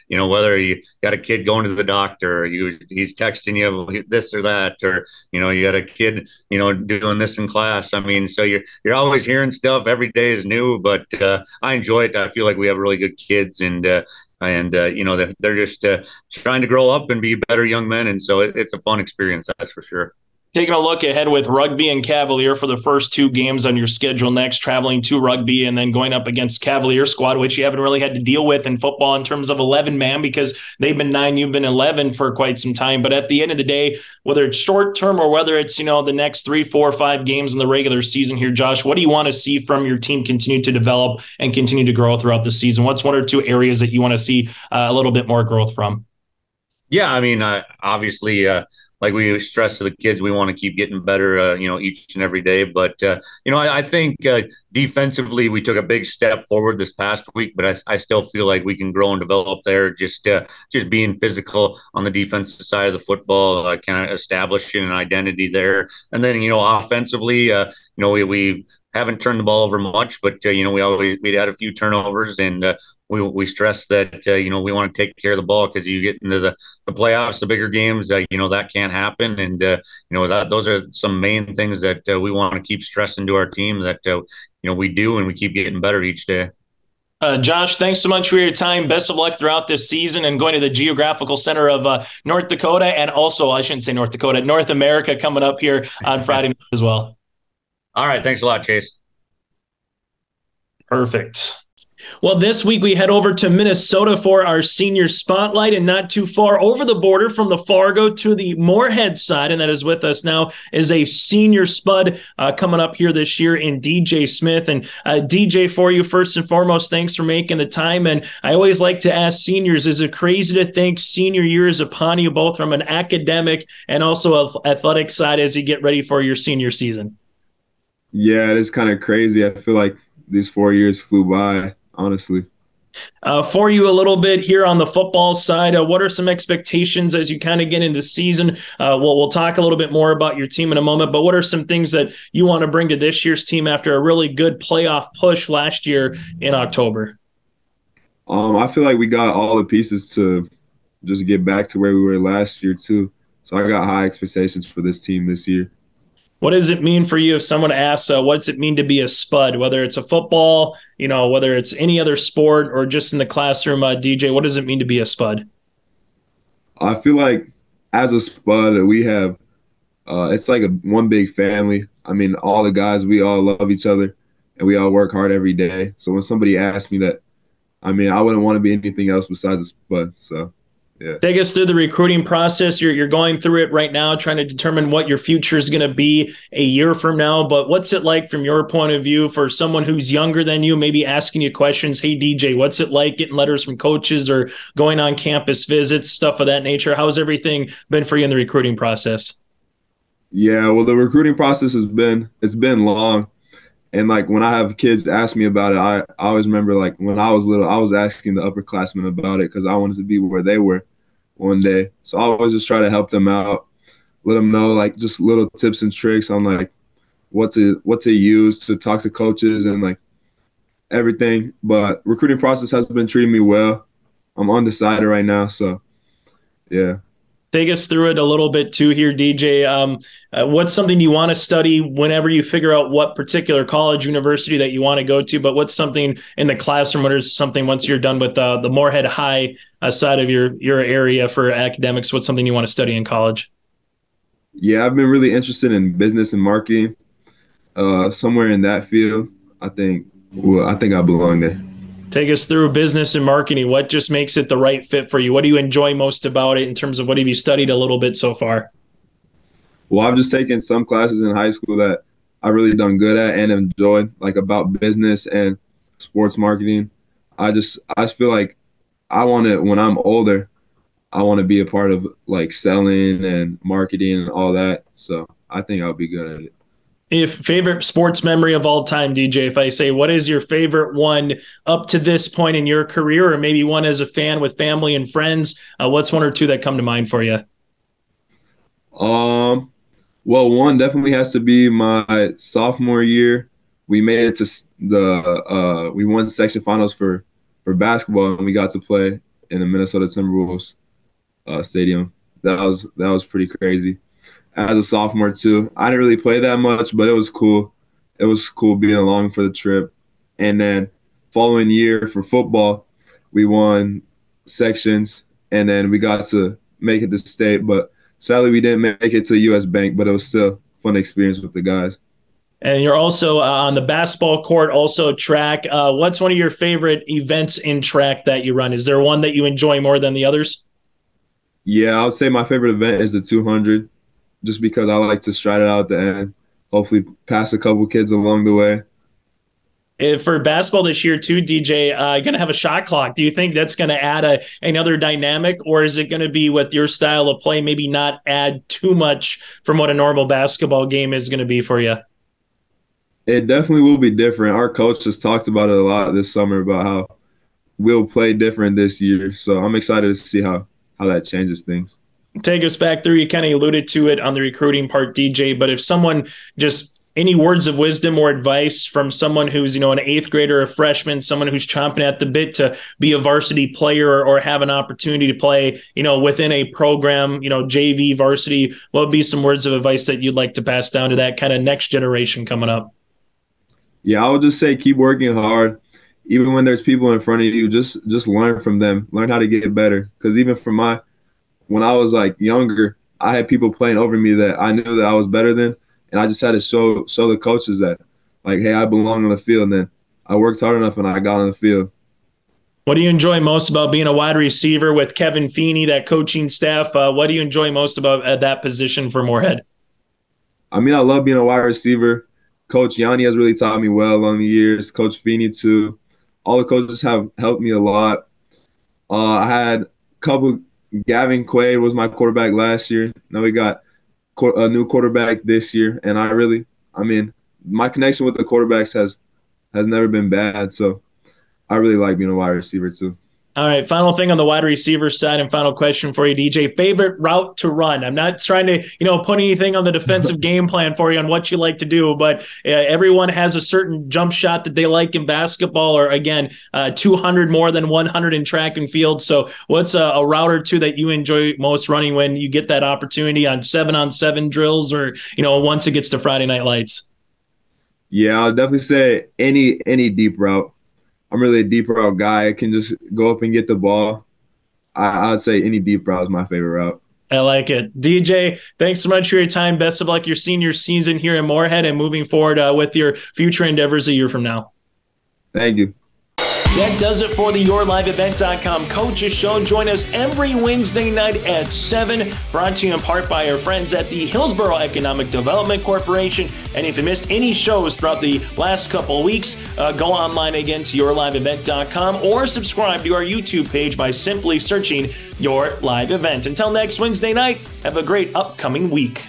whether you got a kid going to the doctor, or he's texting you this or that, or you got a kid doing this in class. I mean, so you're always hearing stuff. Every day is new, but I enjoy it. I feel like we have really good kids, and they're just trying to grow up and be better young men, and so it's a fun experience, that's for sure. Taking a look ahead with Rugby and Cavalier for the first 2 games on your schedule next, traveling to Rugby and then going up against Cavalier squad, which you haven't really had to deal with in football in terms of 11-man because they've been 9, you've been 11 for quite some time. But at the end of the day, whether it's short term or whether it's, the next 3, 4, 5 games in the regular season here, Josh, what do you want to see from your team continue to develop and continue to grow throughout the season? What's 1 or 2 areas that you want to see a little bit more growth from? Yeah, I mean, obviously, like we stress to the kids, we want to keep getting better, each and every day. But, I think defensively, we took a big step forward this past week, but I still feel like we can grow and develop there. Just being physical on the defensive side of the football, kind of establishing an identity there. And then, offensively, we haven't turned the ball over much, but we had a few turnovers, and we stress that we want to take care of the ball, because you get into the playoffs, the bigger games, that can't happen, and those are some main things that we want to keep stressing to our team that we do, and we keep getting better each day. Josh, thanks so much for your time. Best of luck throughout this season and going to the geographical center of North Dakota, and also, I shouldn't say North Dakota, North America coming up here on Friday night as well. All right. Thanks a lot, Chase. Perfect. Well, this week we head over to Minnesota for our senior spotlight, and not too far over the border from the Fargo to the Moorhead side. And that is with us now is a senior spud coming up here this year in DJ Smith. And DJ, for you, first and foremost, thanks for making the time. And I always like to ask seniors, is it crazy to think senior year is upon you, both from an academic and also athletic side, as you get ready for your senior season? Yeah, it is kind of crazy. I feel like these 4 years flew by, honestly. For you a little bit here on the football side, what are some expectations as you kind of get into season? We'll talk a little bit more about your team in a moment, but what are some things that you want to bring to this year's team after a really good playoff push last year in October? I feel like we got all the pieces to just get back to where we were last year too. So I got high expectations for this team this year. What does it mean for you if someone asks, what does it mean to be a spud, whether it's a football, whether it's any other sport or just in the classroom, DJ, what does it mean to be a spud? I feel like as a spud, we have, it's like one big family. I mean, all the guys, we all love each other and we all work hard every day. So when somebody asks me that, I mean, I wouldn't want to be anything else besides a spud. So, yeah. Take us through the recruiting process. You're going through it right now, trying to determine what your future is going to be a year from now. But what's it like from your point of view for someone who's younger than you, maybe asking you questions? Hey, DJ, what's it like getting letters from coaches or going on campus visits, stuff of that nature? How's everything been for you in the recruiting process? Yeah, well, the recruiting process it's been long. And like when I have kids ask me about it, I always remember like when I was little, I was asking the upperclassmen about it because I wanted to be where they were one day. So I always just try to help them out, let them know like just little tips and tricks on like what to use to talk to coaches and like everything. But recruiting process has been treating me well. I'm undecided right now, so yeah. Take us through it a little bit too here, DJ. What's something you want to study whenever you figure out what particular college, university that you want to go to? But what's something in the classroom? What is something once you're done with the Moorhead High side of your area for academics? What's something you want to study in college? Yeah, I've been really interested in business and marketing. Somewhere in that field, I think I belong there. Take us through business and marketing. What just makes it the right fit for you? What do you enjoy most about it in terms of what have you studied a little bit so far? Well, I've just taken some classes in high school that I really done good at and enjoyed, like about business and sports marketing. I feel like I want to, when I'm older, I want to be a part of like selling and marketing and all that. So I think I'll be good at it. If favorite sports memory of all time, DJ, if I say, what is your favorite one up to this point in your career, or maybe one as a fan with family and friends, what's one or two that come to mind for you? Well, one definitely has to be my sophomore year. We made it to we won section finals for basketball, and we got to play in the Minnesota Timberwolves stadium. That was pretty crazy. As a sophomore too, I didn't really play that much, but it was cool. It was cool being along for the trip. And then following year for football, we won sections, and then we got to make it to state. But sadly, we didn't make it to US Bank, but it was still a fun experience with the guys. And you're also on the basketball court, also track. What's one of your favorite events in track that you run? Is there one that you enjoy more than the others? Yeah, I would say my favorite event is the 200. Just because I like to stride it out at the end, hopefully pass a couple kids along the way. For basketball this year too, DJ, going to have a shot clock. Do you think that's going to add another dynamic, or is it going to be with your style of play, maybe not add too much from what a normal basketball game is going to be for you? It definitely will be different. Our coach has talked about it a lot this summer about how we'll play different this year. So I'm excited to see how that changes things. Take us back through, you kind of alluded to it on the recruiting part, DJ, but if someone just any words of wisdom or advice from someone who's, an 8th grader, a freshman, someone who's chomping at the bit to be a varsity player or have an opportunity to play, within a program, JV, varsity? What would be some words of advice that you'd like to pass down to that kind of next generation coming up? Yeah, I would just say keep working hard. Even when there's people in front of you, just learn from them. Learn how to get better. Because even when I was like younger, I had people playing over me that I knew that I was better than, and I just had to show the coaches that, like, hey, I belong on the field. And then I worked hard enough and I got on the field. What do you enjoy most about being a wide receiver with Kevin Feeney, that coaching staff? What do you enjoy most about that position for Moorhead? I mean, I love being a wide receiver. Coach Yanni has really taught me well along the years. Coach Feeney too. All the coaches have helped me a lot. I had a couple. Gavin Quaid was my quarterback last year. Now we got a new quarterback this year, and my connection with the quarterbacks has never been bad. So I really like being a wide receiver too. All right, final thing on the wide receiver side and final question for you, DJ. Favorite route to run? I'm not trying to, put anything on the defensive game plan for you on what you like to do, but everyone has a certain jump shot that they like in basketball, or again, 200 more than 100 in track and field. So what's a route or two that you enjoy most running when you get that opportunity on 7-on-7 drills, or, once it gets to Friday Night Lights? Yeah, I'll definitely say any deep route. I'm really a deep route guy. I can just go up and get the ball. I'd say any deep route is my favorite route. I like it. DJ, thanks so much for your time. Best of luck your senior season here in Moorhead and moving forward with your future endeavors a year from now. Thank you. That does it for the YourLiveEvent.com Coaches Show. Join us every Wednesday night at 7, brought to you in part by our friends at the Hillsborough Economic Development Corporation. And if you missed any shows throughout the last couple of weeks, go online again to YourLiveEvent.com or subscribe to our YouTube page by simply searching Your Live Event. Until next Wednesday night, have a great upcoming week.